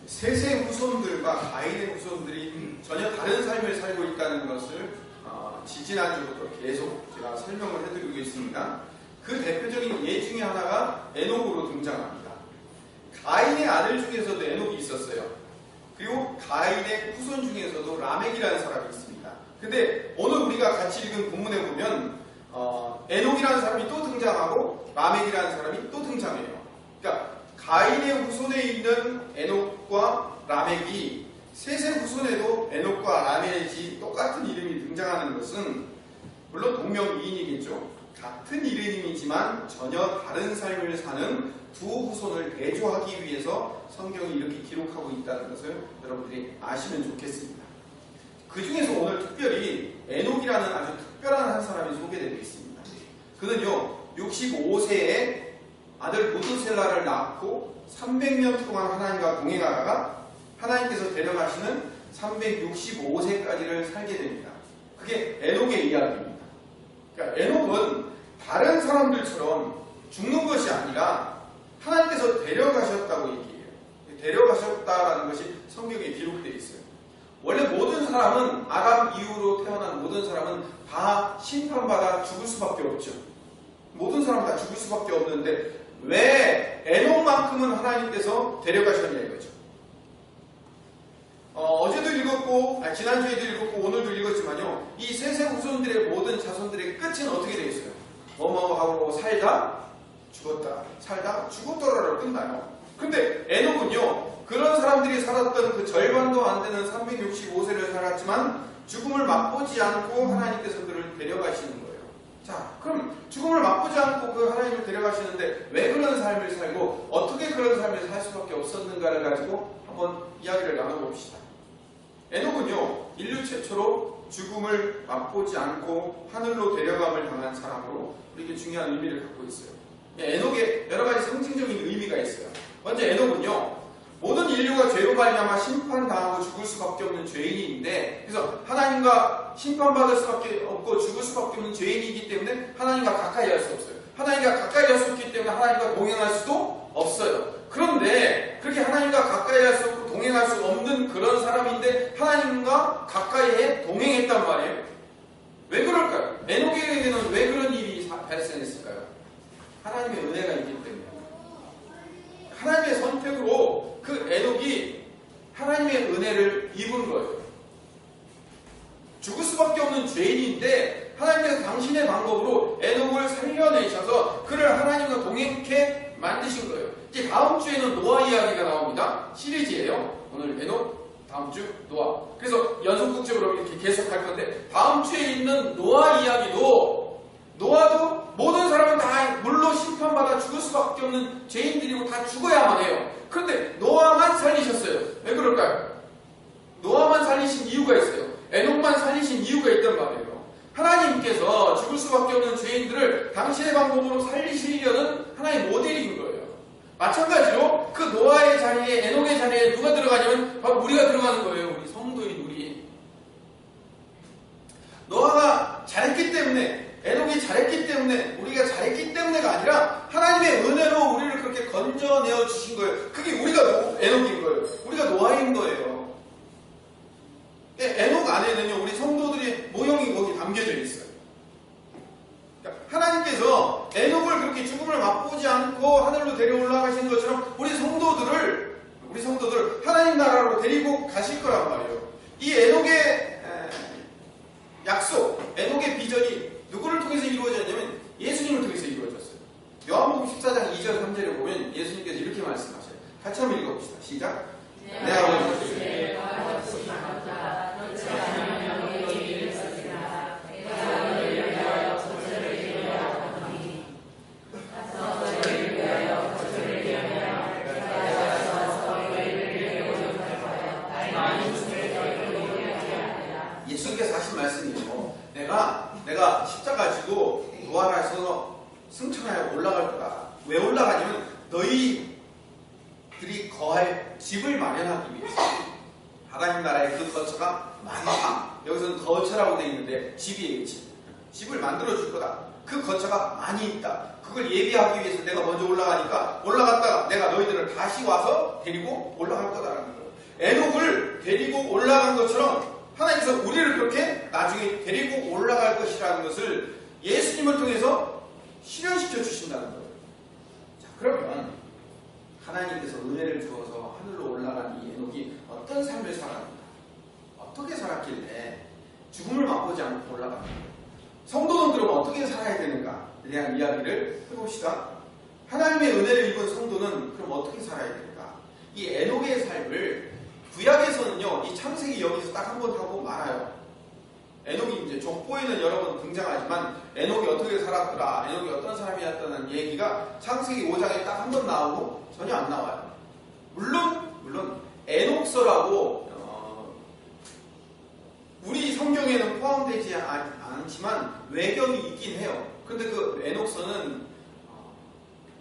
셋의 후손들과 가인의 후손들이 전혀 다른 삶을 살고 있다는 것을 지지난주부터 계속 제가 설명을 해드리고 있습니다. 그 대표적인 예 중에 하나가 에녹으로 등장합니다. 가인의 아들 중에서도 에녹이 있었어요. 그리고 가인의 후손 중에서도 라멕이라는 사람이 있습니다. 근데 오늘 우리가 같이 읽은 본문에 보면 에녹이라는 사람이 또 등장하고 라멕이라는 사람이 또 등장해요. 그러니까 가인의 후손에 있는 에녹과 라멕이 셋의 후손에도 에녹과 라멕이 똑같은 이름이 등장하는 것은 물론 동명이인이겠죠. 같은 이름이지만 전혀 다른 삶을 사는 두 후손을 대조하기 위해서 성경이 이렇게 기록하고 있다는 것을 여러분들이 아시면 좋겠습니다. 그 중에서 오늘 특별히 에녹이라는 아주 특별한 한 사람이 소개되고 있습니다. 그는요 65세에 아들 무드셀라를 낳고 300년 동안 하나님과 동행하다가 하나님께서 데려가시는 365세까지를 살게 됩니다. 그게 에녹의 이야기입니다. 그러니까 에녹은 다른 사람들처럼 죽는 것이 아니라 하나님께서 데려가셨다고 얘기해요. 데려가셨다라는 것이 성경에 기록되어 있어요. 원래 모든 사람은 아담 이후로 태어난 모든 사람은 다 심판받아 죽을 수밖에 없죠. 모든 사람 다 죽을 수밖에 없는데 왜 에녹만큼은 하나님께서 데려가셨냐 이거죠. 어제도 읽었고 지난주에도 읽었고 오늘도 읽었지만요. 이 셋의 후손들의 모든 자손들의 끝은 어떻게 되어 있어요? 뭐뭐하고 살다 죽었다 살다 죽었더라로 끝나요. 근데 에녹은요 그런 사람들이 살았던 그 절반도 안 되는 365세를 살았지만 죽음을 맛보지 않고 하나님께서 그를 데려가시는 거예요. 자, 그럼 죽음을 맛보지 않고 그 하나님을 데려가시는데 왜 그런 삶을 살고 어떻게 그런 삶을 살 수밖에 없었는가를 가지고 한번 이야기를 나눠봅시다. 에녹은요 인류 최초로 죽음을 맛보지 않고 하늘로 데려감을 당한 사람으로 우리에게 중요한 의미를 갖고 있어요. 에녹에 여러 가지 상징적인 의미가 있어요. 먼저 에녹은요 모든 인류가 죄로 말미암아 심판당하고 죽을 수밖에 없는 죄인인데 그래서 하나님과 심판받을 수밖에 없고 죽을 수밖에 없는 죄인이기 때문에 하나님과 가까이 할 수 없어요. 하나님과 가까이 할 수 없기 때문에 하나님과 동행할 수도 없어요. 그런데 그렇게 하나님과 가까이 할 수 없고 동행할 수 없는 그런 사람인데 하나님과 가까이에 동행했단 말이에요. 왜 그럴까요? 에녹에게는 왜 그런 일이 발생했을까요? 하나님의 은혜가 있기 때문에 하나님의 선택으로 그 에녹이 하나님의 은혜를 입은 거예요. 죽을 수밖에 없는 죄인인데 하나님께서 당신의 방법으로 에녹을 살려내셔서 그를 하나님과 동행케 만드신 거예요. 이제 다음 주에는 노아 이야기가 나옵니다. 시리즈예요. 오늘 에녹, 다음 주 노아. 그래서 연속극적으로 이렇게 계속 할 건데 다음 주에 있는 노아 이야기도 노아도 모든 사람은 다 물로 심판받아 죽을 수밖에 없는 죄인들이고 다 죽어야만 해요. 그런데 노아만 살리셨어요. 왜 그럴까요? 노아만 살리신 이유가 있어요. 에녹만 살리신 이유가 있단 말이에요. 하나님께서 죽을 수밖에 없는 죄인들을 당신의 방법으로 살리시려는 하나의 모델인 거예요. 마찬가지로 그 노아의 자리에 에녹의 자리에 누가 들어가냐면 바로 우리가 들어가는 거예요. 우리 성도인 우리. 노아가 잘했기 때문에 에녹이 잘했기 때문에 우리가 잘했기 때문에가 아니라 하나님의 은혜로 우리를 그렇게 건져내어 주신 거예요. 그게 우리가 에녹인 거예요. 우리가 노아인 거예요. 에녹 안에는요 우리 성도들의 모형이 거기 담겨져 있어요. 그러니까 하나님께서 에녹을 그렇게 죽음을 맛보지 않고 하늘로 데려 올라가시는 것처럼 우리 성도들 하나님 나라로 데리고 가실 거란 말이에요. 이 에녹의 약속, 에녹의 비전이 누구를 통해서 이루어졌냐면 예수님을 통해서 이루어졌어요. 요한복음 14장 2절 3절에 보면 예수님께서 이렇게 말씀하셔요. 같이 한번 읽어봅시다. 시작. 내 아버지 예수님께서 하신 말씀이죠. 내가 십자가 지고 부활해서 승천하여 올라갈 거다. 왜 올라가냐면 너희들이 거할 집을 마련하기 위해서. 하나님 나라의 그 거처가 많다. 여기서는 거처라고 되어 있는데 집이에요. 집을 만들어 줄 거다. 그 거처가 많이 있다. 그걸 예비하기 위해서 내가 먼저 올라가니까 올라갔다가 내가 너희들을 다시 와서 데리고 올라갈 거다라는 거예요. 에녹을 데리고 올라간 것처럼 하나님께서 우리를 그렇게 나중에 데리고 올라갈 것이라는 것을 예수님을 통해서 실현시켜 주신다는 거예요. 자, 그러면 하나님께서 은혜를 주어서 하늘로 올라간 이 에녹이 어떤 삶을 살았는가? 어떻게 살았길래 죽음을 맛보지 않고 올라갔는가? 성도는 그럼 어떻게 살아야 되는가에 대한 이야기를 해봅시다. 하나님의 은혜를 입은 성도는 그럼 어떻게 살아야 되는가? 이 에녹의 삶을 구약에서는요, 이 창세기 여기서 딱 한 번 하고 말아요. 에녹이 이제 족보에는 여러 번 등장하지만 에녹이 어떻게 살았더라, 에녹이 어떤 사람이었다는 얘기가 창세기 5장에 딱 한 번 나오고 전혀 안 나와요. 물론 에녹서라고 우리 성경에는 포함되지 않지만 외경이 있긴 해요. 그런데 그 에녹서는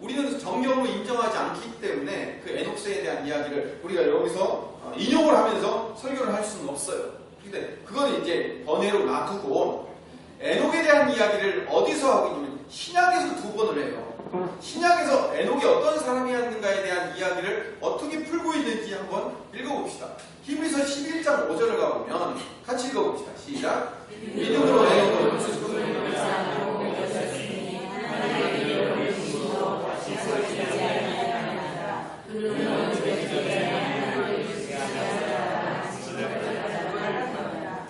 우리는 정경으로 인정하지 않기 때문에 그 에녹서에 대한 이야기를 우리가 여기서 인용을 하면서 설교를 할 수는 없어요. 근데 그거는 이제 번외로 놔두고 에녹에 대한 이야기를 어디서 하고 있냐면 신약에서 2번을 해요. 신약에서 에녹이 어떤 사람이었는가에 대한 이야기를 어떻게 풀고 있는지 한번 읽어봅시다. 히브리서 11장 5절을 가보면 같이 읽어봅시다. 시작. 믿음으로 에녹은 죽음을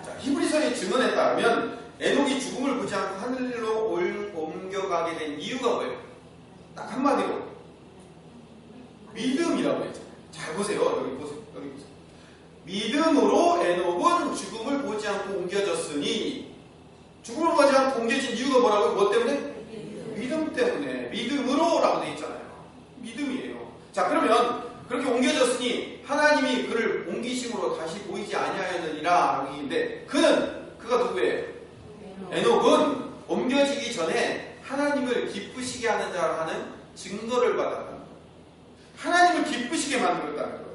자 히브리서의 증언에 따르면 에녹이 죽음을 보지 않고 하늘로 옮겨가게 된 이유가 뭐예요? 딱 한마디로 믿음이라고 했죠. 잘 보세요. 여기 보세요. 믿음으로 에녹은 죽음을 보지 않고 옮겨졌으니, 죽음을 보지 않고 옮겨진 이유가 뭐라고요? 뭐 때문에? 믿음 때문에. 믿음으로 라고 되어 있잖아요. 믿음이에요. 자, 그러면 그렇게 옮겨졌으니 하나님이 그를 옮기심으로 다시 보이지 아니하였느니라 라고 얘기인데, 그가 누구예요? 에녹은 옮겨지기 전에 하나님을 기쁘시게 하는 자라 하는 증거를 받았다는 거예요. 하나님을 기쁘시게 만들었다는 거예요.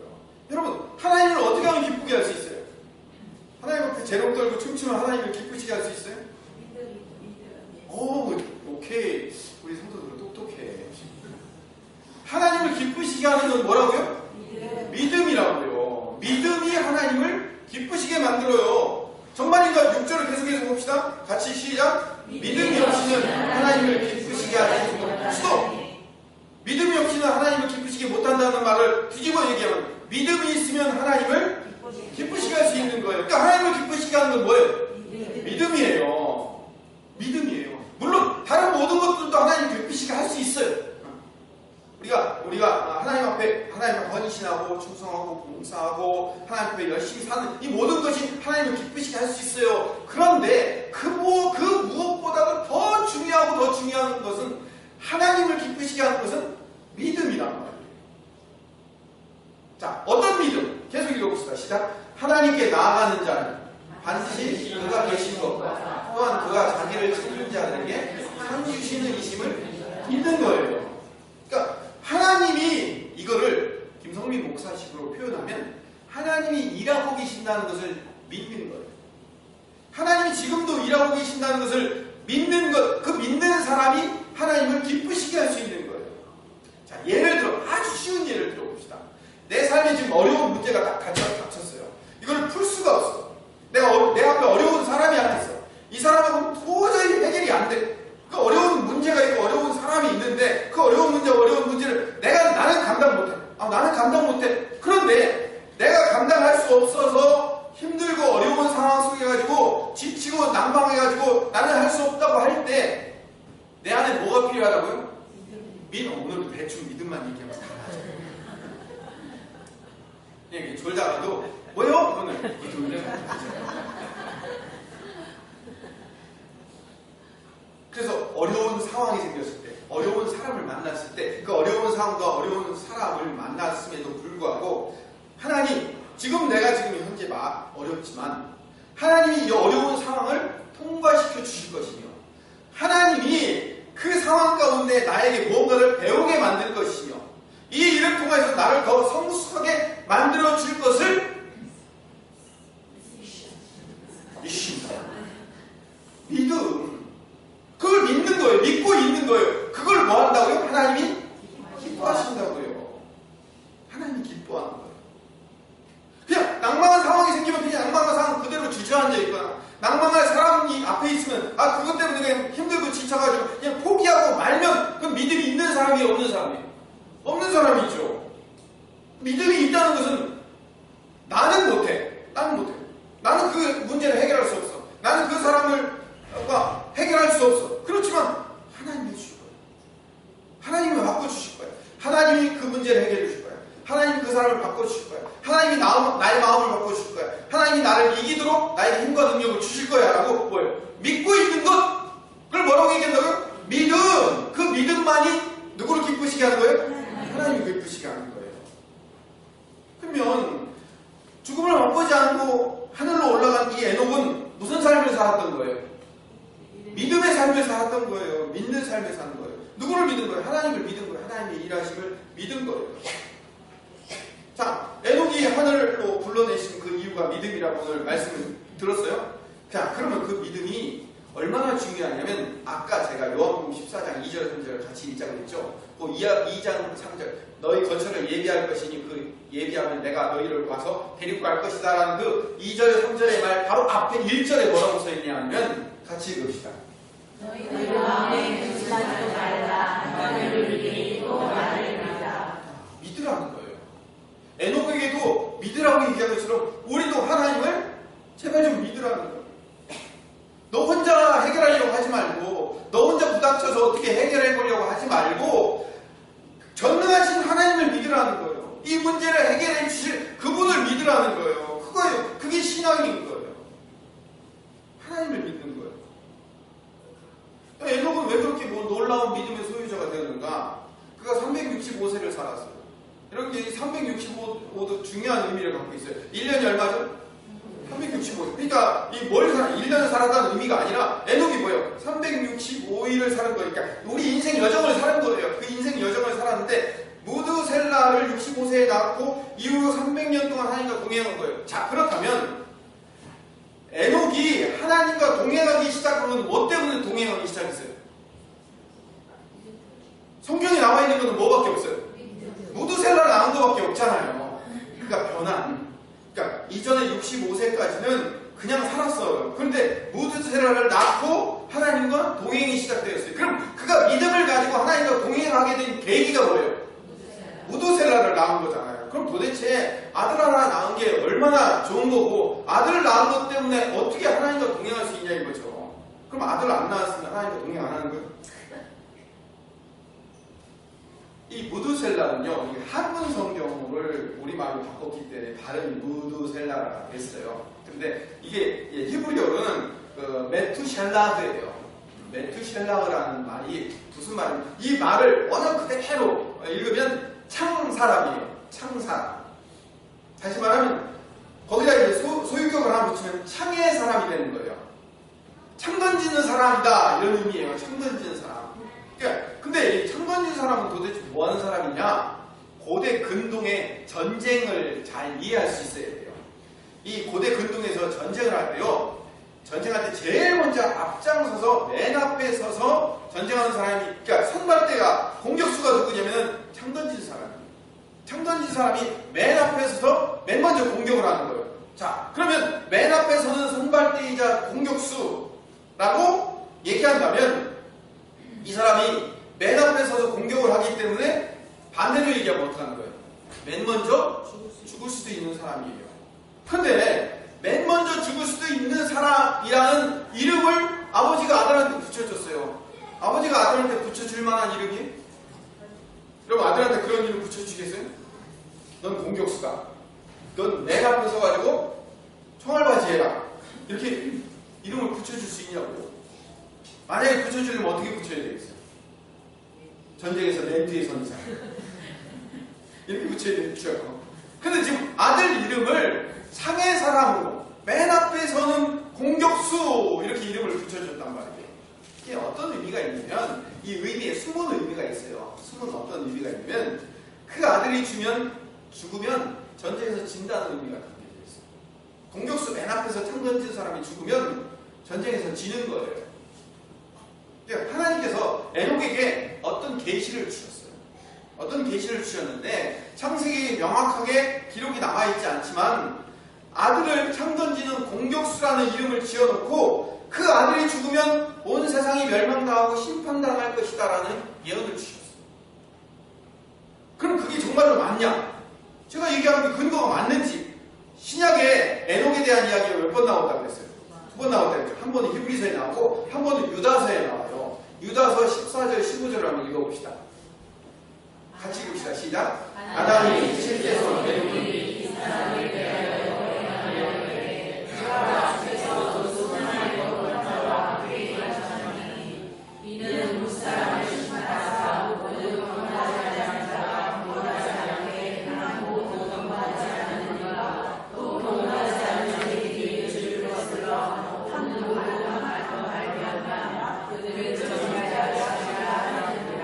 여러분, 하나님을 어떻게 하면 기쁘게 할 수 있어요? 하나님 앞에 재롱 떨고 춤추면 하나님을 기쁘시게 할 수 있어요? 오케이. 우리 성도들은 똑똑해. 하나님을 기쁘시게 하는 건 뭐라고요? 믿음이라고요. 믿음이 하나님을 기쁘시게 만들어요. 정말인가? 6절을 계속해서 봅시다. 같이 시작. 믿음이 없이는 하나님을 기쁘시게 하지 수도. 믿음이 없이는 하나님을 기쁘시게 못한다는 말을 뒤집어 얘기하면 믿음이 있으면 하나님을 기쁘시게 할 수 있는 거예요. 그러니까 하나님을 기쁘시게 하는 건 뭐예요? 믿음이에요. 믿음이에요. 물론 다른 모든 것들도 하나님을 기쁘시게 할 수 있어요. 우리가 하나님 앞에 헌신하고 충성하고 봉사하고 하나님 앞에 열심히 사는 이 모든 것이 하나님을 기쁘시게 할 수 있어요. 그런데 그 무엇보다도 더 중요한 것은, 하나님을 기쁘시게 하는 것은 믿음이란 말이에요. 자, 어떤 믿음? 계속 읽어봅시다. 시작. 하나님께 나아가는 자는 반드시 그가 계신 것과 또한 그가 자기를 찾는 자들에게 상 주시는 이심을 믿는 거예요. 그러니까 하나님이, 이거를 김성민 목사식으로 표현하면 하나님이 일하고 계신다는 것을 믿는 거예요. 하나님이 지금도 일하고 계신다는 것을 믿는 것, 그 믿는 사람이 하나님을 기쁘시게 할 수 있는 거예요. 자, 예를 들어, 아주 쉬운 예를 들어봅시다. 내 삶에 지금 어려운 문제가 딱 닥쳤어요. 이걸 풀 수가 없어. 내 앞에 어려운 사람이 하나 있어. 이 사람하고는 도저히 해결이 안 돼. 그 어려운 문제가 있고 어려운 사람이 있는데 그 어려운 문제를 나는 감당 못해. 나는 감당 못해. 그런데 내가 감당할 수 없어서 힘들고 어려운 상황 속에 가지고 지치고 난방해가지고 나는 할 수 없다고 할 때 내 안에 뭐가 필요하다고요? 오늘은 대충 믿음만 얘기하면 다 맞아요. 그냥 졸다가도 뭐요? 오늘 믿음만 맞아요. 그래서 어려운 상황이 생겼을 때, 어려운 사람을 만났을 때, 그 어려운 상황과 어려운 사람을 만났음에도 불구하고 하나님, 내가 지금 현재 어렵지만 하나님이 이 어려운 상황을 통과시켜 주실 것이며 하나님이 그 상황 가운데 나에게 무언가를 배우게 만들 것이며 이 일을 통해서 나를 더 성숙하게 만들어 줄 것을 믿습니다. 믿음. 그걸 믿는 거예요. 사람이 없는 사람이에요? 없는 사람이죠. 믿음이 있다는 것은 나는 못해. 나는 그 문제를 해결할 수 없어. 나는 그 사람을 해결할 수 없어. 그렇지만 하나님이 해주실 거예요. 하나님이 바꿔주실 거예요. 하나님이 그 문제를 해결해 주실 거예요. 하나님이 그 사람을 바꿔주실 거예요. 하나님이 나의 마음을 바꿔주실 거예요. 하나님이 나를 이기도록 나에게 힘과 능력을 주실 거야 라고 뭐예요? 믿고 있는 것. 그걸 뭐라고 얘기한다고요? 믿음. 그 믿음만이 누구를 기쁘시게 하는 거예요? 하나님을 기쁘시게 하는 거예요. 그러면 죽음을 맛보지 않고 하늘로 올라간 이 에녹은 무슨 삶을 살았던 거예요? 믿음의 삶을 살았던 거예요. 믿는 삶을 사는 거예요. 누구를 믿은 거예요? 하나님을 믿은 거예요. 하나님의 일하심을 믿은 거예요. 자, 에녹이 하늘로 불러내신 그 이유가 믿음이라고 오늘 말씀을 들었어요. 자, 그러면 그 믿음이 얼마나 중요하냐면 아까 제가 요한복음 14장 2절 3절을 같이 읽자고 했죠. 그 2장 3절 너희 거처를 예비할 것이니 그 예비하면 내가 너희를 와서 데리고 갈 것이다 라는 그 2절 3절의 말 바로 앞에 1절에 뭐라고 써있냐 하면 같이 읽읍시다. 너희들 마음에 조심하지도 말라. 너희를 믿고 나를 믿라. 믿으라는 거예요. 에녹에게도 믿으라고 얘기한 것처럼 우리도 하나님을 제발 좀 믿으라는 거예요. 너 혼자 해결하려고 하지 말고 너 혼자 부닥쳐서 어떻게 해결해 보려고 하지 말고 전능하신 하나님을 믿으라는 거예요. 이 문제를 해결해 주실 그분을 믿으라는 거예요. 그거예요. 그게 신앙인 거예요. 하나님을 믿는 거예요. 에녹은 왜 그렇게 놀라운 믿음의 소유자가 되었는가? 그가 365세를 살았어요. 이렇게 365도 중요한 의미를 갖고 있어요. 1년이 얼마죠? 365일. 그러니까 이 1년을 살았다는 의미가 아니라 에녹이 뭐예요? 365일을 사는 거니까 우리 인생 여정을 사는 거예요. 그 인생 여정을 살았는데 무드셀라를 65세에 낳고 이후로 300년 동안 하나님과 동행한 거예요. 자, 그렇다면 에녹이 하나님과 동행하기 시작하면 뭐 때문에 동행하기 시작했어요? 성경에 나와 있는 것은 뭐밖에 없어요? 무드셀라를 낳은 것밖에 없잖아요. 그러니까 변한. 그러니까 이전에 65세까지는 그냥 살았어요. 그런데 무드셀라를 낳고 하나님과 동행이 시작되었어요. 그럼 그가 믿음을 가지고 하나님과 동행하게 된 계기가 뭐예요? 무드셀라를 낳은 거잖아요. 그럼 도대체 아들 하나 낳은 게 얼마나 좋은 거고 아들을 낳은 것 때문에 어떻게 하나님과 동행할 수 있냐 이거죠. 그럼 아들을 안 낳았으면 하나님과 동행 안 하는 거예요? 이 무드셀라는요, 한문 성경을 우리말로 바꿨기 때문에 발음이 무드셀라가 됐어요. 근데 이게 히브리어로는 메투셀라드예요. 메투셀라라는 말이 무슨 말이에요? 이 말을 원어 그대로 읽으면 창사람이에요. 창사람. 다시 말하면 거기다 이제 소유격을 하나 붙이면 창의 사람이 되는 거예요. 창 던지는 사람이다 이런 의미예요. 창 던지는 사람. 그러니까 근데 이 창 던지는 사람은 도대체 뭐 하는 사람이냐? 고대 근동의 전쟁을 잘 이해할 수 있어야 돼요. 이 고대 근동에서 전쟁을 할 때요. 전쟁할 때 제일 먼저 앞장서서 맨 앞에 서서 전쟁하는 사람이, 그러니까 선발대가 공격수가 누구냐면 창 던지는 사람이에요. 창 던지는 사람이 맨 앞에 서서 맨 먼저 공격을 하는 거예요. 자, 그러면 맨 앞에 서는 선발대이자 공격수라고 얘기한다면 이 사람이 맨 앞에 서서 공격을 하기 때문에 반대로 얘기하면 어떡하는 거예요? 맨 먼저 죽을 수도 있는 사람이에요. 근데 맨 먼저 죽을 수도 있는 사람이라는 이름을 아버지가 아들한테 붙여줬어요. 아버지가 아들한테 붙여줄 만한 이름이? 여러분 아들한테 그런 이름 붙여주시겠어요? 넌 공격수다. 넌 맨 앞에 서가지고 총알바지 해라. 이렇게 이름을 붙여줄 수 있냐고. 만약에 붙여주려면 어떻게 붙여야 되겠어요? 전쟁에서 맨 뒤에 선 사람. 이렇게 붙여야 되겠죠. 근데 지금 아들 이름을 상의 사람으로 맨 앞에 서는 공격수 이렇게 이름을 붙여줬단 말이에요. 이게 어떤 의미가 있냐면 이 의미에 숨은 의미가 있어요. 숨은 어떤 의미가 있냐면 그 아들이 죽으면 전쟁에서 진다는 의미가 담겨 있어요. 공격수 맨 앞에서 창 던진 사람이 죽으면 전쟁에서 지는 거예요. 그러니까 하나님께서 에녹에게 어떤 계시를 주셨어요. 어떤 계시를 주셨는데 창세기에 명확하게 기록이 남아있지 않지만 아들을 창 던지는 공격수라는 이름을 지어놓고 그 아들이 죽으면 온 세상이 멸망당하고 심판당할 것이다 라는 예언을 주셨어요. 그럼 그게 정말로 맞냐? 제가 얘기하는 게 근거가 맞는지. 신약에 에녹에 대한 이야기가 몇 번 나온다고 그랬어요? 2번 나왔다고 했죠. 한 번은 히브리서에 나오고 한 번은 유다서에 나와요. 유다서 14절 15절을 한번 읽어봅시다. 같이 읽읍시다. 시작. 아담이 칠때서 에녹이 이 사람을 대하여 영원하게 여호와 앞에서 도수하여 원자와 회의하셨으니 이는 무사람을 심판하사 모두 경건하지 않은 자가 경건하지 않게 하고 경건하지 않은 이가 또 경건하지 않은 자에게 줄 것으로 한누구도 발견하며 그들을 정죄하지 않으리라.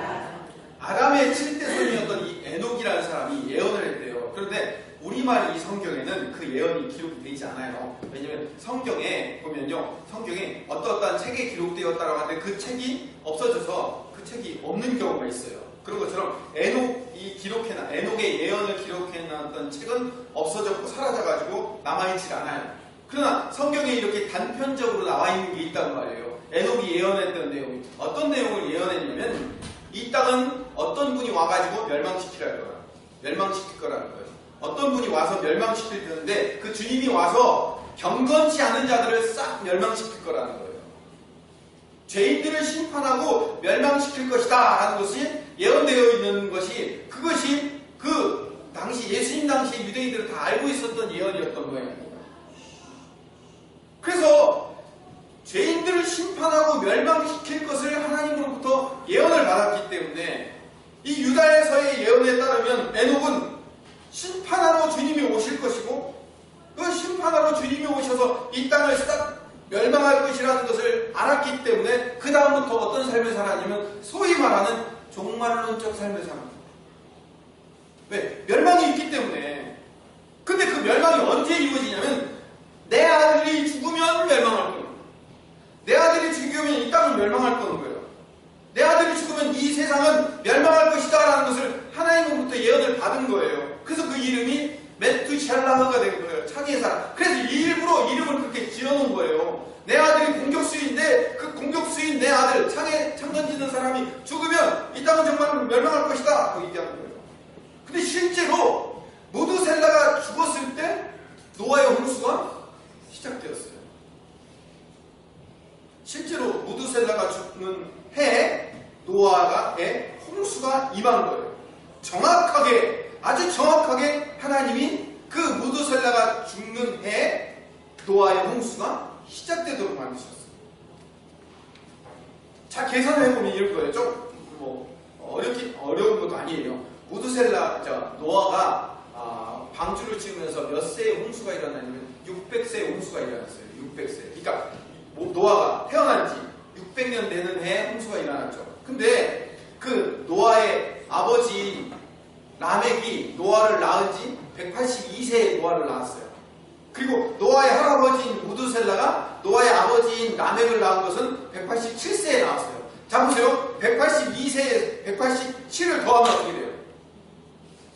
아담의 칠대손이었던 이 에녹이라는 사람이 예언을 했대요. 그런데 우리말 이 성경에는 그 예언이 기록이 되지 않아요. 왜냐면 성경에 보면요, 성경에 어떠한 책에 기록되었다라고 하는데 그 책이 없어져서 그 책이 없는 경우가 있어요. 그런 것처럼 에녹의 예언을 기록해놨던 책은 없어졌고 사라져가지고 남아있질 않아요. 그러나 성경에 이렇게 단편적으로 나와 있는 게 있단 말이에요. 에녹이 예언했던 내용이 어떤 내용을 예언했냐면 이 땅은 어떤 분이 와가지고 멸망시킬 거라는 거예요. 어떤 분이 와서 멸망시킬 텐데 그 주님이 와서 경건치 않은 자들을 싹 멸망시킬 거라는 거예요. 죄인들을 심판하고 멸망시킬 것이다 라는 것이 예언되어 있는 것이, 그것이 그 당시 예수님 당시 유대인들은 다 알고 있었던 예언이었던 모양입니다. 그래서 죄인들을 심판하고 멸망시킬 것을 하나님으로부터 예언을 받았기 때문에 이 유다에서의 예언에 따르면 에녹은 심판하러 주님이 오실 것이고 그 심판하러 주님이 오셔서 이 땅을 싹 멸망할 것이라는 것을 알았기 때문에 그 다음부터 어떤 삶을 살았냐면 소위 말하는 종말론적 삶을 살았습니다. 왜? 멸망이 있기 때문에. 근데 그 멸망이 언제 이루어지냐면 내 아들이 죽으면 멸망할 거예요. 내 아들이 죽으면 이 땅은 멸망할 거는 거예요. 내 아들이 죽으면 이 세상은 멸망할 것이다 라는 것을 하나님으로부터 예언을 받은 거예요. 그래서 그 이름이 메투셀라흐가 된 거예요. 창의의 사람. 그래서 일부러 이름을 그렇게 지어놓은 거예요. 내 아들이 공격수인데 그 공격수인 내 아들, 창 던지는 사람이 죽으면 이 땅은 정말 멸망할 것이다 라고 얘기하는 거예요. 근데 실제로 무드셀라가 죽었을 때 노아의 홍수가 시작되었어요. 실제로 무드셀라가 죽는 해에 노아의 홍수가 임한 거예요. 정확하게, 아주 정확하게 하나님이 그 무드셀라가 죽는 해에 노아의 홍수가 시작되도록 만드셨어요. 자, 계산을 해보면 이럴 거예요. 좀 어려운 것도 아니에요. 노아가 방주를 지으면서 몇 세의 홍수가 일어나냐면 600세의 홍수가 일어났어요. 600세. 그러니까 노아가 태어난 지 600년 되는 해에 홍수가 일어났죠. 근데 그 노아의 아버지 라멕이 노아를 낳은 지 182세에 노아를 낳았어요. 그리고 노아의 할아버지인 무드셀라가 노아의 아버지인 라멕을 낳은 것은 187세에 나왔어요. 자 보세요. 182세에 187을 더하면 어떻게 돼요?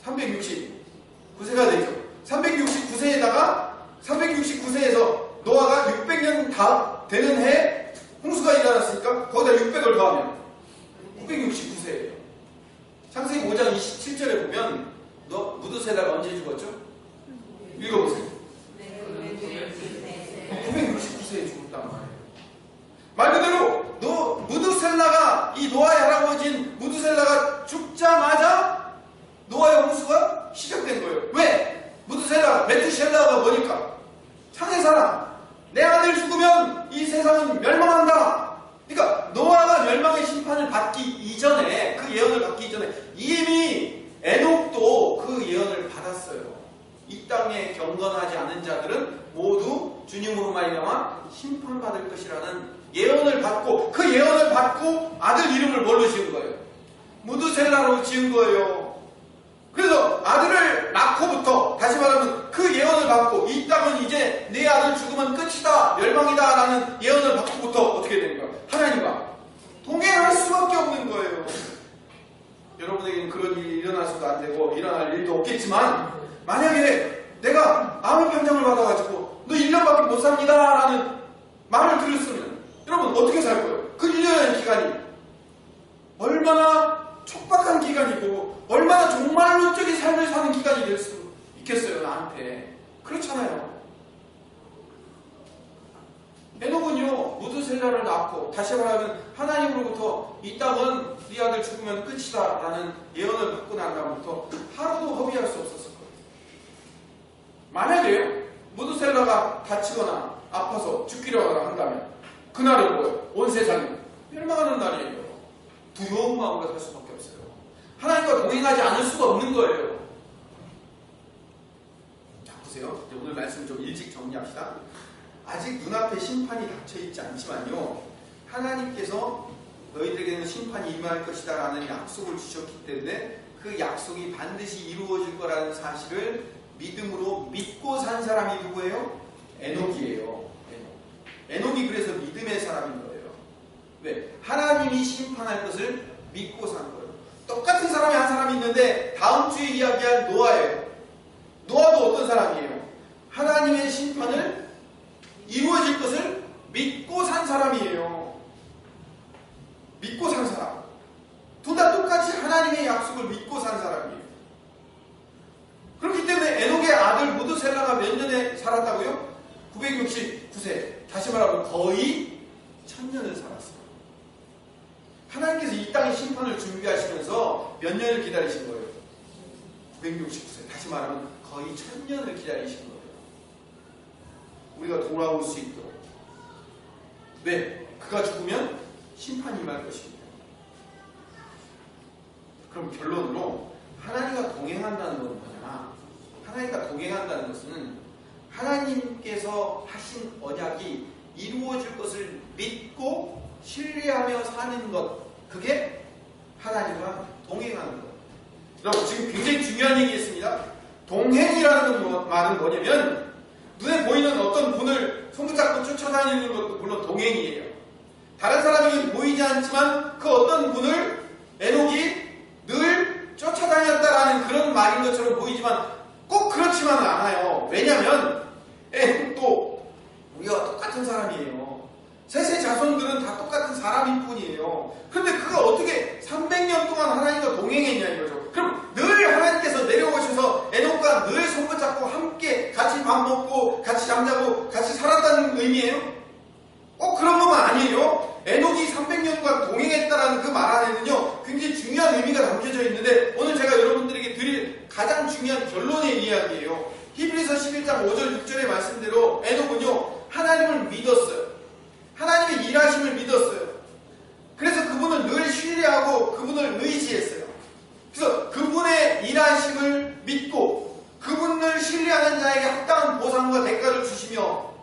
369세가 되죠. 369세에서 노아가 600년 다 되는 해에 홍수가 일어났으니까 거기다 600을 더하면 969세예요. 창세기 5장 27절에 보면 무드셀라가 언제 죽었죠? 읽어보세요. 969세에 죽었단 말이에요. 말 그대로 무드셀라가, 이 노아의 할아버지인 무드셀라가 죽자마자 노아의 홍수가 시작된 거예요. 왜? 메투셀라가 뭐니까? 창의 사람. 내 아들 죽으면 이 세상은 멸망한다. 그러니까 노아가 멸망의 심판을 받기 이전에, 그 예언을 받기 이전에 이미 에녹도 그 예언을 받았어요. 이 땅에 경건하지 않은 자들은 모두 주님으로 말미암아 심판받을 것이라는 예언을 받고, 그 예언을 받고 아들 이름을 뭘로 지은 거예요? 무드셀라로 지은 거예요. 그래서 아들을 낳고부터, 다시 말하면 그 예언을 받고 이 땅은 이제 내 아들 죽으면 끝이다, 멸망이다 라는 예언을 받고부터 어떻게 되는 거예요? 하나님과 동행할 수밖에 없는 거예요. 여러분에게는 그런 일이 일어나서도 안 되고 일어날 일도 없겠지만, 만약에 내가 암의 편장을 받아가지고 너 1년밖에 못 삽니다 라는 말을 들었으면 여러분 어떻게 살 거예요? 그 1년의 기간이 얼마나 촉박한 기간이고 얼마나 정말 있어요, 나한테. 그렇잖아요. 에녹은요, 무드셀라를 낳고, 다시 말하면 하나님으로부터 이 땅은 네 아들 죽으면 끝이다 라는 예언을 받고 난 다음부터 하루도 허비할 수 없었을 거예요. 만약에 무드셀라가 다치거나 아파서 죽기로 한다면 그날은 뭐예요? 온 세상이 멸망하는 날이에요. 두려운 마음으로 살 수밖에 없어요. 하나님과 동행하지 않을 수가 없는 거예요. 자, 보세요. 이제 오늘 말씀 좀 일찍 정리합시다. 아직 눈앞에 심판이 닥쳐있지 않지만요, 하나님께서 너희들에게는 심판이 임할 것이다 라는 약속을 주셨기 때문에 그 약속이 반드시 이루어질 거라는 사실을 믿음으로 믿고 산 사람이 누구예요? 에녹이에요. 에녹이 그래서 믿음의 사람인 거예요. 왜? 하나님이 심판할 것을 믿고 산 거예요. 똑같은 사람이 한 사람이 있는데 다음 주에 이야기할 노아예요. 노아도 어떤 사람이에요? 하나님의 심판을 이루어질 것을 믿고 산 사람이에요. 믿고 산 사람. 둘 다 똑같이 하나님의 약속을 믿고 산 사람이에요. 그렇기 때문에 에녹의 아들 무드셀라가 몇 년에 살았다고요? 969세. 다시 말하면 거의 1000년을 살았어요. 하나님께서 이 땅의 심판을 준비하시면서 몇 년을 기다리신 거예요? 969세. 다시 말하면 거의 1000년을 기다리신 거예요. 우리가 돌아올 수 있도록. 왜? 그가 죽으면 심판이 임할 것입니다. 그럼 결론으로 하나님과 동행한다는 건 뭐냐? 하나님과 동행한다는 것은 하나님께서 하신 언약이 이루어질 것을 믿고 신뢰하며 사는 것, 그게 하나님과 동행하는 것. 여러분, 지금 굉장히 중요한 얘기 있습니다. 동행이라는 말은 뭐냐면 눈에 보이는 어떤 분을 손붙잡고 쫓아다니는 것도 물론 동행이에요. 다른 사람에게 보이지 않지만 그 어떤 분을 에녹이 늘 쫓아다녔다라는 그런 말인 것처럼 보이지만 꼭 그렇지만은 않아요. 왜냐하면 에녹도 우리와 똑같은 사람이에요. 셋의 자손들은 다 똑같은 사람일 뿐이에요. 그런데 그가 어떻게 300년 동안 하나님과 동행했냐 이거죠. 그럼 늘 하나님께서 내려오셔서 에녹과 늘 손붙잡고 함께 같이 밥 먹고 같이 잠자고 같이 살았다는 의미예요? 꼭 그런 것만 아니에요. 에녹이 300년간 동행했다라는 그 말 안에는요, 굉장히 중요한 의미가 담겨져 있는데 오늘 제가 여러분들에게 드릴 가장 중요한 결론의 이야기예요. 히브리서 11장 5절 6절의 말씀대로 에녹은요, 하나님을 믿었어요. 하나님의 일하심을 믿었어요. 그래서 그분을 늘 신뢰하고 그분을 의지했어요. 그래서 그분의 일하심을 믿고 그분을 신뢰하는 자에게 합당한 보상과 대가를 주시며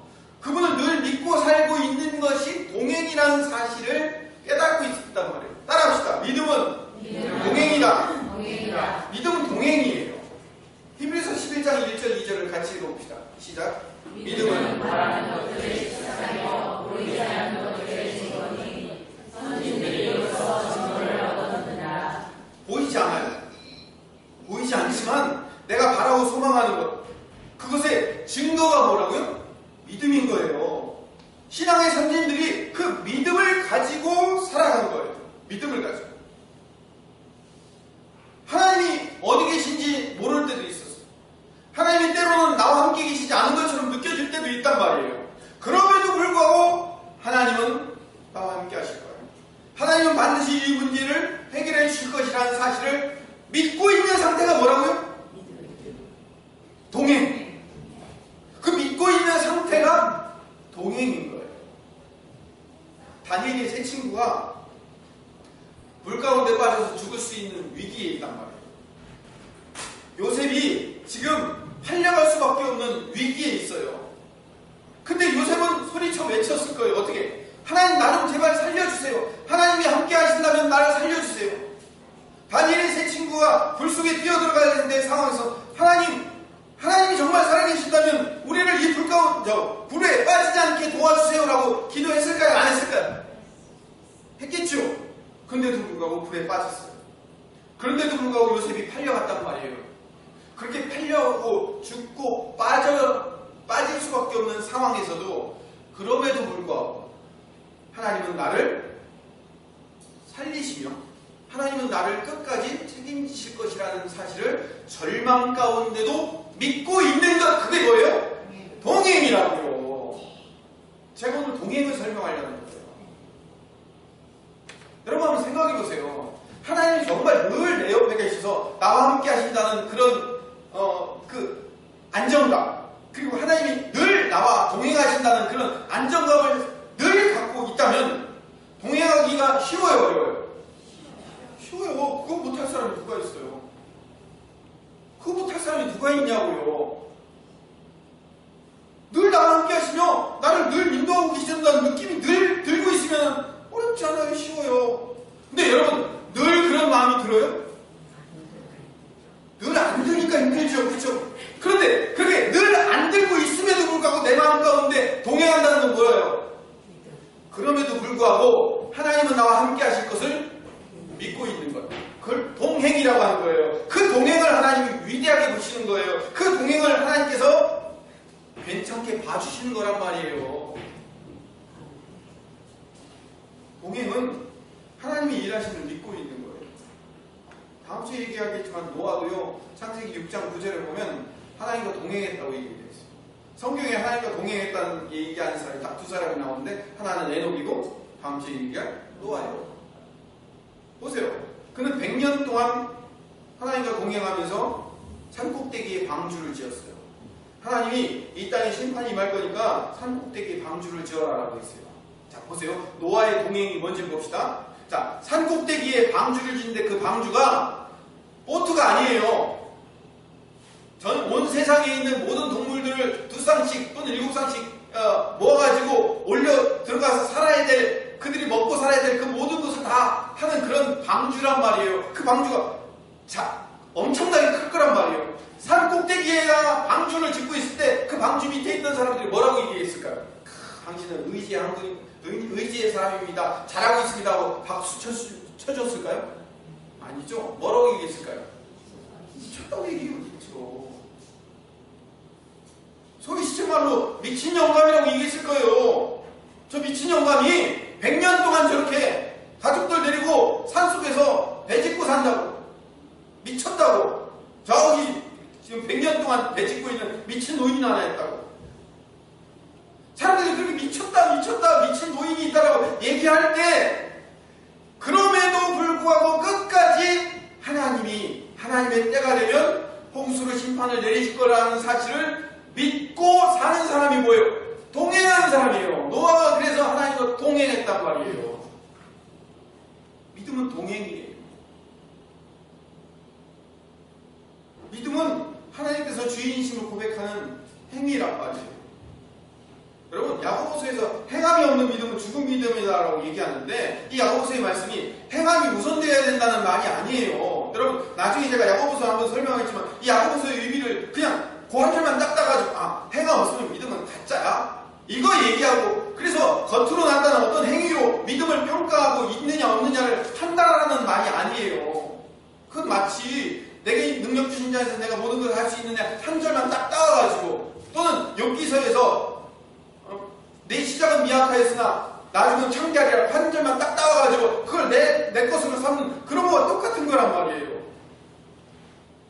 그분을 늘 믿고 살고 있는 것이 동행이라는 사실을 깨닫고 있었단 말이에요. 따라합시다. 믿음은 동행이다. 믿음은 동행이에요. 히브리서 11장 1절 2절을 같이 읽어봅시다. 시작. 믿음은 바라는 것들을 실천하여 보이지 않는 것들을 증거니 선진들이로서 증거를 얻었느니라. 보이지 않아요. 보이지 않지만 내가 바라고 소망하는 것, 그것의 증거가 뭐라고요? 믿음인 거예요. 신앙의 선진들이 그 믿음을 가지고 살아가는 거예요. 믿음을 가지고. 하나님이 어디 계신지 모를 때도 있었어요. 하나님이 때로는 나와 함께 계시지 않은 것처럼 느껴질 때도 있단 말이에요. 그럼에도 불구하고 하나님은 나와 함께 하실 거예요. 하나님은 반드시 이 문제를 해결해 주실 것이라는 사실을 믿고 있는 상태가 뭐라고요? 동행. 그 믿고 있는 상태가 동행인 거예요. 다니엘의 세 친구가 불 가운데 빠져서 죽을 수 있는 위기에 있단 말이에요. 요셉이 지금 팔려갈 수밖에 없는 위기에 있어요. 근데 요셉은 소리쳐 외쳤을 거예요. 어떻게? 하나님, 나 좀 제발 살려주세요. 하나님이 함께 하신다면 나를 살려주세요. 다니엘의 세 친구가 불 속에 뛰어들어가야 되는데 상황에서 하나님이 정말 살아계신다면 우리를 이 불에 빠지지 않게 도와주세요라고 기도했을까요? 안 했을까요? 했겠죠. 그런데도 불구하고 불에 빠졌어요. 그런데도 불구하고 요셉이 팔려갔단 말이에요. 그렇게 팔려가고 죽고 빠질 수밖에 없는 상황에서도 그럼에도 불구하고 하나님은 나를 살리시며 하나님은 나를 끝까지 책임지실 것이라는 사실을 절망 가운데도 믿고 있는 것, 그게 뭐예요? 동행이라고요. 제가 오늘 동행을 설명하려는 거예요. 여러분 한번 생각해 보세요. 하나님이 정말 늘 내 옆에 계셔서 나와 함께 하신다는 그런 그 안정감, 그리고 하나님이 늘 나와 동행하신다는 그런 안정감을 늘 갖고 있다면 동행하기가 쉬워요, 어려워요? 쉬워요. 그거 못할 사람이 누가 있어요? 그거 못할 사람이 누가 있냐고요. 늘 나와 함께 하시며 나를 늘 인도하고 계신다는 느낌이 늘 들고 있으면 어렵지 않아요. 쉬워요. 근데 여러분 늘 그런 마음이 들어요? 늘 안 드니까 힘들죠. 그렇죠? 그런데 그렇게 늘 안 들고 있음에도 불구하고 내 마음 가운데 동행한다는 건 뭐예요? 그럼에도 불구하고 하나님은 나와 함께 하실 것을 믿고 있는 것. 그걸 동행이라고 하는 거예요. 그 동행을 하나님이 위대하게 보시는 거예요. 그 동행을 하나님께서 괜찮게 봐주시는 거란 말이에요. 동행은 하나님이 일하심을 믿고 있는 거예요. 다음 주에 얘기하겠지만 노아도요, 창세기 6장 9절을 보면 하나님과 동행했다고 얘기되어 있어요. 성경에 하나님과 동행했다는 얘기하는 사람이 딱 두 사람이 나오는데 하나는 에녹이고 다음 주에 얘기할 노아예요. 보세요. 그는 100년 동안 하나님과 동행하면서 산꼭대기에 방주를 지었어요. 하나님이 이 땅에 심판이 임할 거니까 산꼭대기에 방주를 지어라라고 했어요. 자, 보세요. 노아의 동행이 뭔지 봅시다. 자, 산꼭대기에 방주를 짓는데 그 방주가 보트가 아니에요. 전 온 세상에 있는 모든 동물들을 2쌍씩 또는 7쌍씩 모아가지고 올려 들어가서 살아야 될, 그들이 먹고 살아야 될 그 모든 것을 다 하는 그런 방주란 말이에요. 그 방주가 엄청나게 클 거란 말이에요. 산 꼭대기에다 방주를 짓고 있을 때 그 방주 밑에 있던 사람들이 뭐라고 얘기했을까요? 당신은 의지의 사람입니다. 잘하고 있습니다 하고 박수 쳐줬을까요? 아니죠. 뭐라고 얘기했을까요? 미쳤다고 얘기했죠. 소위 시체말로 미친 영감이라고 얘기했을 거예요. 저 미친 영감이 100년 동안 저렇게 가족들 데리고 산속에서 배 짓고 산다고, 미쳤다고, 저기 지금 100년 동안 배 짓고 있는 미친 노인이 하나 있다고, 사람들이 그렇게 미쳤다 미친 노인이 있다라고 얘기할 때, 그럼에도 불구하고 끝까지 하나님의 때가 되면 홍수로 심판을 내리실 거라는 사실을 믿고 사는 사람이 뭐예요? 동행하는 사람이에요. 노아가 그래서 하나님과 동행했단 말이에요. 믿음은 동행이에요. 믿음은 하나님께서 주인이심을 고백하는 행위란 말이에요. 여러분, 야고보서에서 행함이 없는 믿음은 죽은 믿음이다라고 얘기하는데, 이 야고보서의 말씀이 행함이 우선되어야 된다는 말이 아니에요. 여러분, 나중에 제가 야고보서 한번 설명하겠지만 이 야고보서의 의미를 그냥 그 한 줄만 딱 따가지고 행함 없으면 믿음은 가짜야, 이거 얘기하고, 그래서 겉으로 나타난 어떤 행위로 믿음을 평가하고 있느냐 없느냐를 판단하라는 말이 아니에요. 그건 마치 내게 능력 주신 자에서 내가 모든 걸 할 수 있느냐 한 줄만 딱 따가지고, 또는 욥기서에서 내 시작은 미약하였으나 나중은 창대하리라 한 줄만 딱 따와가지고 그걸 내 것으로 삼는 그런 거와 똑같은 거란 말이에요.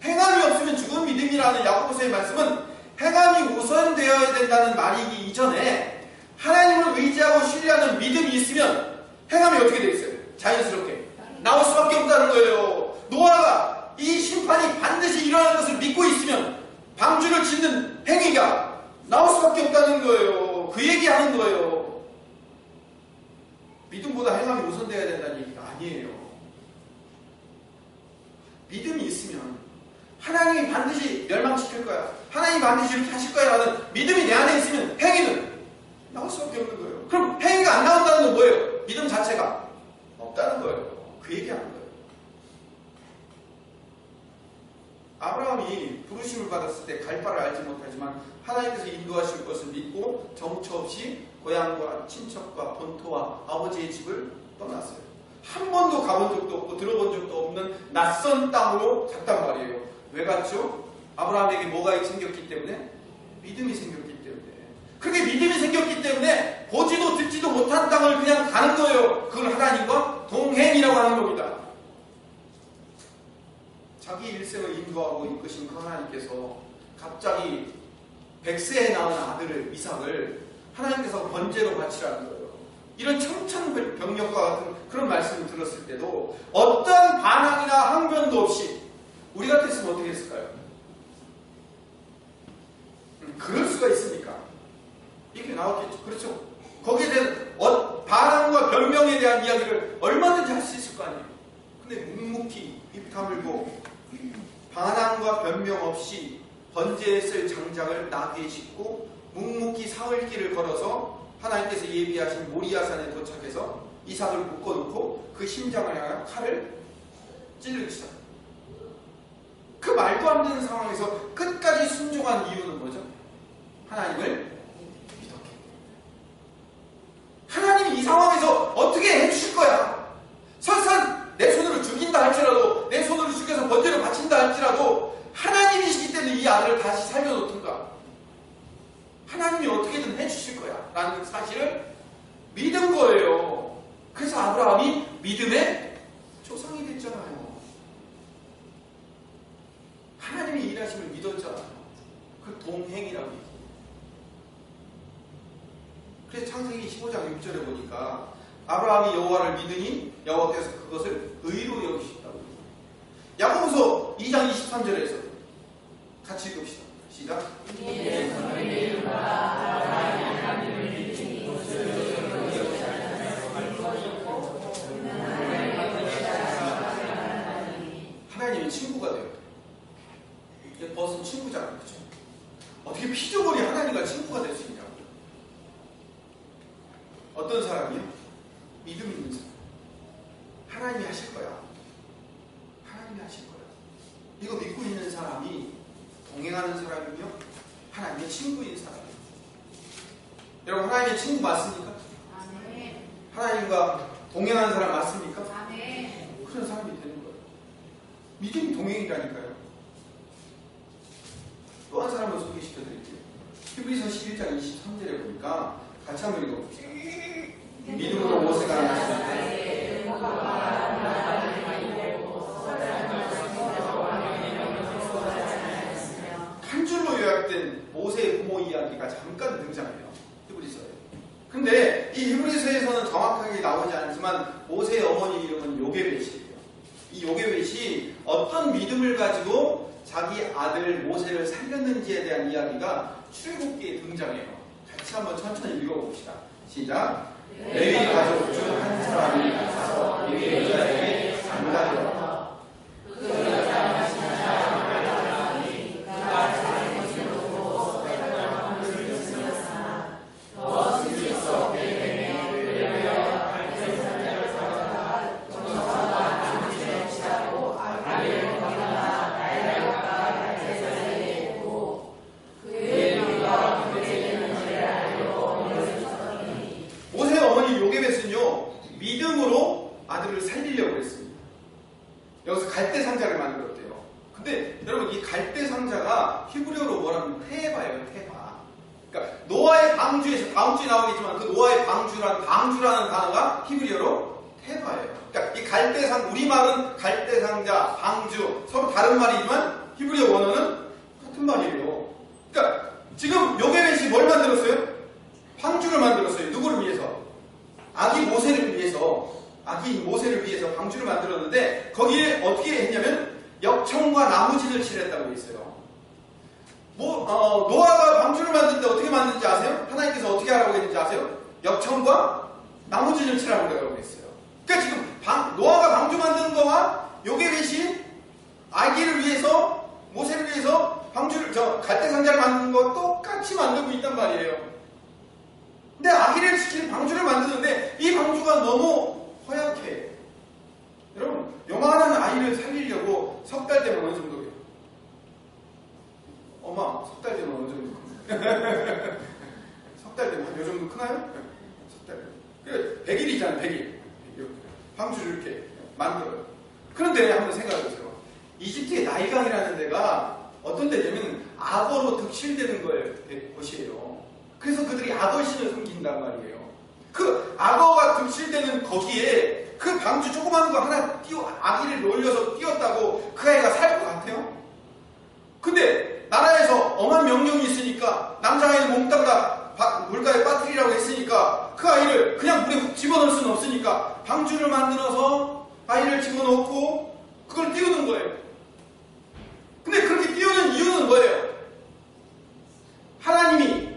행함이 없으면 죽은 믿음이라는 야고보서의 말씀은 행함이 우선되어야 된다는 말이기 이전에 하나님을 의지하고 신뢰하는 믿음이 있으면 행함이 어떻게 되어 있어요? 자연스럽게 나올 수밖에 없다는 거예요. 노아가 이 심판이 반드시 일어나는 것을 믿고 있으면 방주를 짓는 행위가 나올 수밖에 없다는 거예요. 그 얘기하는 거예요. 믿음보다 행함이 우선되어야 된다는 얘기가 아니에요. 믿음이 있으면 하나님이 반드시 멸망시킬 거야, 하나님이 반드시 이렇게 하실 거야 라는 믿음이 내 안에 있으면 행위는 나올 수밖에 없는 거예요. 그럼 행위가 안 나온다는 건 뭐예요? 믿음 자체가 없다는 거예요. 그 얘기하는 거예요. 아브라함이 부르심을 받았을 때 갈 바를 알지 못하지만 하나님께서 인도하실 것을 믿고 정처 없이 고향과 친척과 본토와 아버지의 집을 떠났어요. 한 번도 가본 적도 없고 들어본 적도 없는 낯선 땅으로 갔단 말이에요. 왜 갔죠? 아브라함에게 뭐가 생겼기 때문에? 믿음이 생겼기 때문에. 그렇게 믿음이 생겼기 때문에 보지도 듣지도 못한 땅을 그냥 가는 거예요. 그걸 하나님과 동행이라고 하는 겁니다. 자기 일생을 인도하고 이끄신 하나님께서 갑자기 100세에 낳은 아들을 이삭을 하나님께서 번제로 바치라는 거예요. 이런 청천벽력과 같은 그런 말씀을 들었을 때도 어떠한 반항이나 항변도 없이 우리 같았으면 어떻게 했을까요? 그럴 수가 있습니까? 이렇게 나왔겠죠. 그렇죠? 거기에 대한 반항과 변명에 대한 이야기를 얼마든지 할 수 있을 거 아니에요. 근데 묵묵히 입 다물고 반항과 변명 없이 번제에 쓸 장작을 나귀에 싣고 묵묵히 사흘길을 걸어서 하나님께서 예비하신 모리아산에 도착해서 이삭을 묶어놓고 그 심장을 향해 칼을 찌르기 시작합니다. 그 말도 안 되는 상황에서 끝까지 순종한 이유는 뭐죠? 하나님을 믿었기 때문에. 하나님이 이 상황에서 어떻게 해주실 거야? 설사 내 손으로 죽인다 할지라도, 내 손으로 죽여서 번제로 바친다 할지라도 하나님이시기 때문에 이 아들을 다시 살려놓든가 하나님이 어떻게든 해주실 거야 라는 사실을 믿은 거예요. 그래서 아브라함이 믿음의 조상이 됐잖아요. 하나님이 일하심을 믿었잖아요. 그 동행이라고 얘기해요. 그래서 창세기 15장 6절에 보니까 아브라함이 여호와를 믿으니 여호와께서 그것을 의로 여기신다고 해요. 야고보서 2장 23절에서 같이 읽읍시다. 시작. 하나님이 친구가 돼요. 벗은 친구잖아요. 그렇죠? 어떻게 피조물이 하나님과 친구가 될 수 있냐고. 어떤 사람이요? 믿음 있는 사람. 하나님이 하실 거야. 하나님이 하실 거야. 이거 믿고 있는 사람이 동행하는 사람이며 하나님의 친구인 사람이에요. 여러분 하나님의 친구 맞습니까? 아멘. 하나님과 동행하는 사람 맞습니까? 아멘. 그런 사람이 되는 거예요. 믿음이 동행이라니까요. 또 한 사람을 소개시켜 드릴게요. 히브리서 11장 23절에 보니까 같이 한번 읽어봅시다. 믿음으로 모세가 한 줄로 요약된 모세의 부모 이야기가 잠깐 등장해요. 히브리서에. 근데 이 히브리서에서는 정확하게 나오지 않지만 모세의 어머니 이름은 요게벳이에요. 이 요게벳이 어떤 믿음을 가지고 자기 아들 모세를 살렸는지에 대한 이야기가 출애굽기에 등장해요. 같이 한번 천천히 읽어봅시다. 시작. 레위 가족 중 한 사람이 가서 이 여자에게 장가들었다. 그 여자가 믿음으로 아들을 살리려고 했습니다. 여기서 갈대 상자를 만들었대요. 근데 여러분 이 갈대 상자가 히브리어로 뭐라면 테바예요. 테바. 그러니까 노아의 방주에서 다음 주에 나오겠지만 그 노아의 방주라는 단어가 히브리어로 테바예요. 그러니까 이 갈대상 우리말은 갈대 상자, 방주 서로 다른 말이지만 히브리어 원어는 같은 말이에요. 그러니까 지금 요게벳이 뭘 만들었어요? 방주를 만들었어요. 누구를 위해서? 아기 모세를 위해서 방주를 만들었는데 거기에 어떻게 했냐면 역청과 나무진을 칠했다고 했어요. 노아가 방주를 만들 때 어떻게 만든지 아세요? 하나님께서 어떻게 하라고 했는지 아세요? 역청과 나무진을 칠하라고 했어요. 그러니까 지금 노아가 방주 만드는 거와 요게벳이 아기를 위해서 모세를 위해서 갈대 상자를 만드는 거 똑같이 만들고 있단 말이에요. 근데 아기를 지키는 방주를 만드는데 이 방주가 너무 허약해. 여러분 요만한 아이를 살리려고 석 달 되면 어느 정도예요? 엄마 석 달 되면 어느 정도? 석 달 되면 한 요 정도 크나요? 석 달. 100일이잖아요. 100일. 방주를 이렇게 만들어요. 그런데 한번 생각해보세요. 이집트의 나일강이라는 데가 어떤 데냐면 악어로 득실되는 곳이에요. 그래서 그들이 악어신을 섬긴단 말이에요. 그 악어가 득실되는 거기에 그 방주 조그마한 거 하나 아기를 놀려서 띄웠다고 그 아이가 살 것 같아요? 근데 나라에서 엄한 명령이 있으니까 남자아이는 몽땅 다 물가에 빠뜨리라고 했으니까 그 아이를 그냥 물에 훅 집어넣을 수는 없으니까 방주를 만들어서 아이를 집어넣고 그걸 띄우는 거예요. 근데 그렇게 띄우는 이유는 뭐예요? 하나님이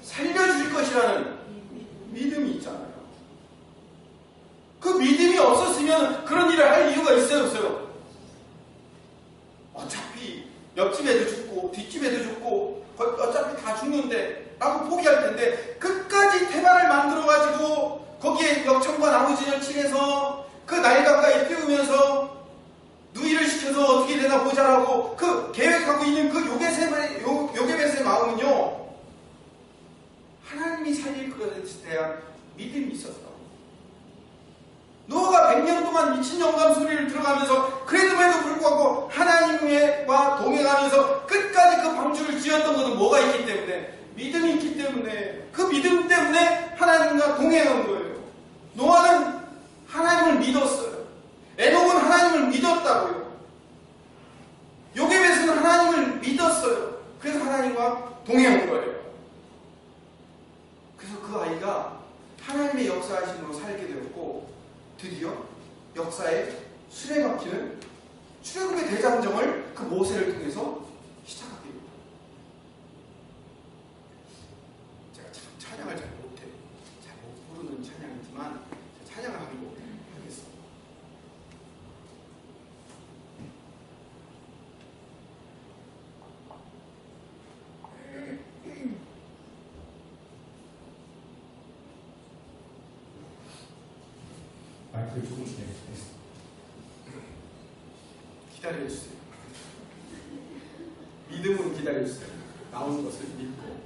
살려줄 것이라는 믿음이 있잖아요. 그 믿음이 없었으면 그런 일을 할 이유가 있어요, 없어요? 어차피 옆집에도 죽고 뒷집에도 죽고 어차피 다 죽는데 라고 포기할 텐데 끝까지 태반을 만들어가지고 거기에 역청과 나무진을 칠해서 그 날 가까이 띄우면서 누이를 시켜서 어떻게 되나 보자라고 그 계획하고 있는 그 요게벳의 마음은요, 하나님이 살릴 것에 대한 믿음이 있었다. 노아가 100년 동안 미친 영감 소리를 들어가면서 그래도 불구하고 하나님과 동행하면서 끝까지 그 방주를 지었던 것은 뭐가 있기 때문에? 믿음이 있기 때문에, 그 믿음 때문에 하나님과 동행한 거예요. 노아는 하나님을 믿었어요. 에녹은 하나님을 믿었다고요. 요게벳은 하나님을 믿었어요. 그래서 하나님과 동행한 거예요. 그래서 그 아이가 하나님의 역사하심으로 살게 되었고 드디어 역사의 수레바퀴는 출애굽의 대장정을 그 모세를 통해서 시작하게 됩니다. 제가 참 찬양을 잘 못해요. 잘 못 부르는 찬양이지만 찬양을 하기로 하겠습니다. 마이크를 조금씩 내주세요. 기다려주세요. 믿음은 기다려주세요. 나오는 것을 믿고.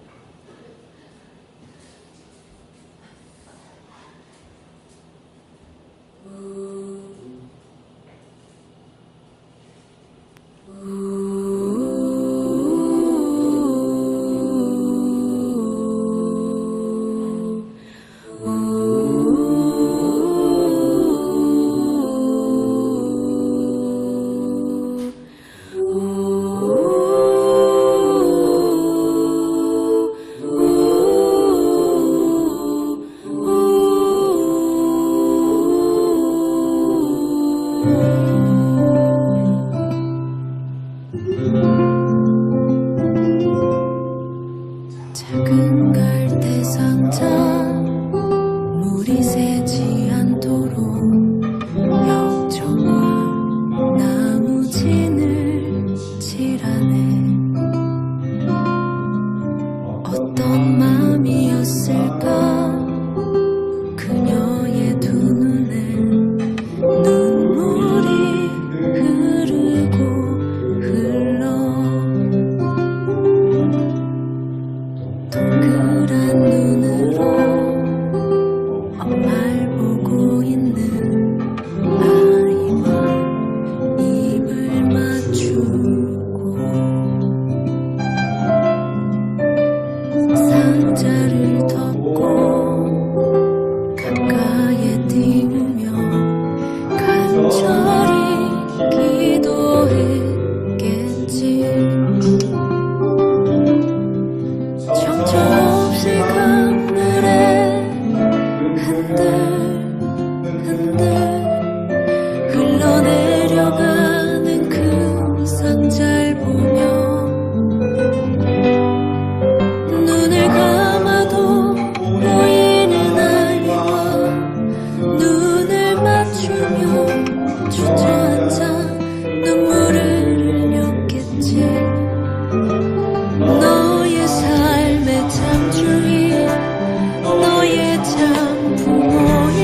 작은 갈대 상자 물이 새지 않도록 역청과 나무진을 칠하네. 어떤 마음이었을까 그녀의 두 눈에 눈물이 흐르고 흘러 동그란 눈으로 날 보고 있는 아이와 입을 맞추고 상자를 덮고 가까이에 띄우며 간절히 기도했겠지. 정처없이 강물에 흔들흔들 흘러내려가는 그 상자를 보며 눈을 감아도 보이는 아이와 눈을 맞추며 주저앉아 눈물을 흘렸겠지. 너의 삶의 참 주인, 너의 참 부모야.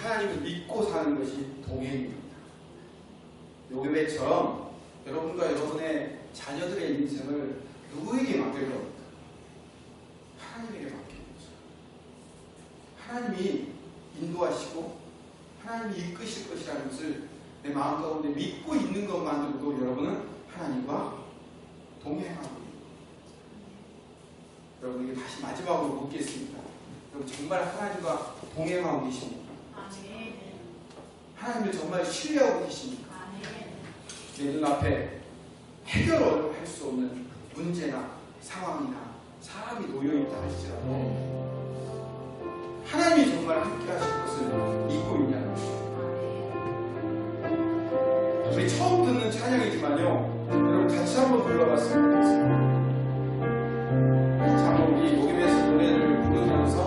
하나님을 믿고 사는 것이 동행입니다. 요괴배처럼 여러분과 여러분의 자녀들의 인생을 누구에게 맡길 겁니까? 하나님에게 맡기는 거죠. 하나님이 인도하시고 하나님이 이끄실 것이라는 것을 내 마음 가운데 믿고 있는 것만으로도 여러분은 하나님과 동행하고 있는 거예요. 여러분에게 다시 마지막으로 묻겠습니다. 여러분 정말 하나님과 동행하고 계십니까? 아멘. 하나님을 정말 신뢰하고 계십니까? 아멘. 내 눈앞에 해결할 수 없는 문제나 상황이나 사람이 놓여있다 할지라도 하나님이 정말 함께 하실 것을 믿고 있냐는 거죠. 우리 처음 듣는 찬양이지만요, 여러분 같이 한번 불러봤으면 좋겠습니다. 같이 한번 우리 모임에서 노래를 부르면서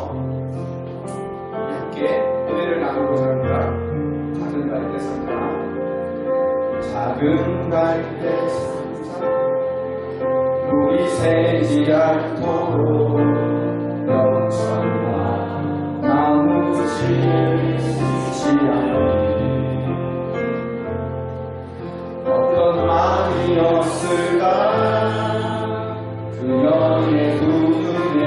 함께 노래를 나누고자 합니다. 작은 갈대 상자, 작은 갈대 상자, 우리 새지 않도록 영천과 나무지 않으니 어떤 마음이었을까 그녀의 두 눈에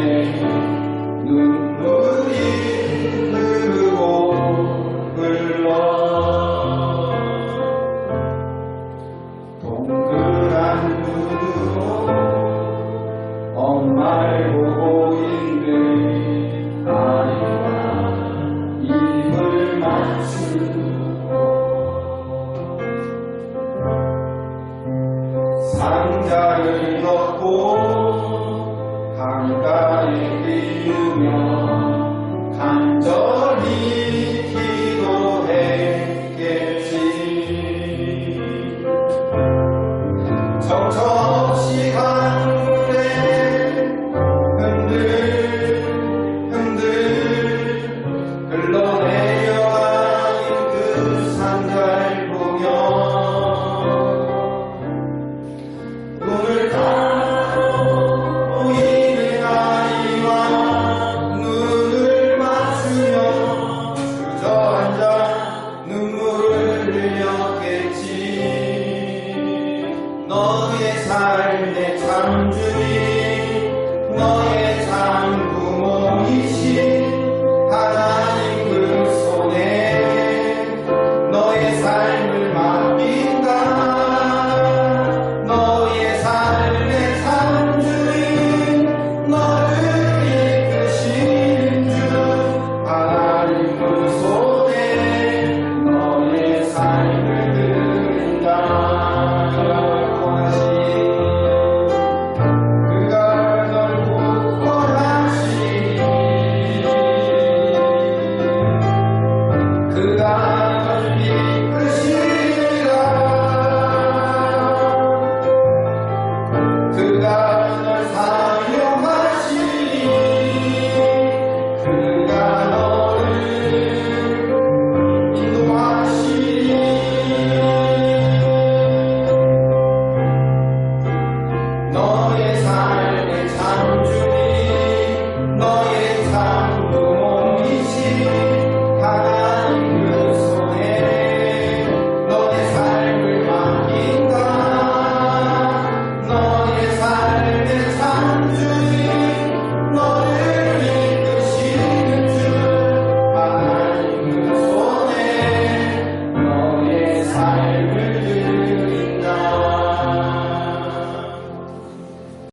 눈물이 흐르고 흘러 동그란 눈으로 엄마를 보고 있는 아이가 입을 맞추고 상자를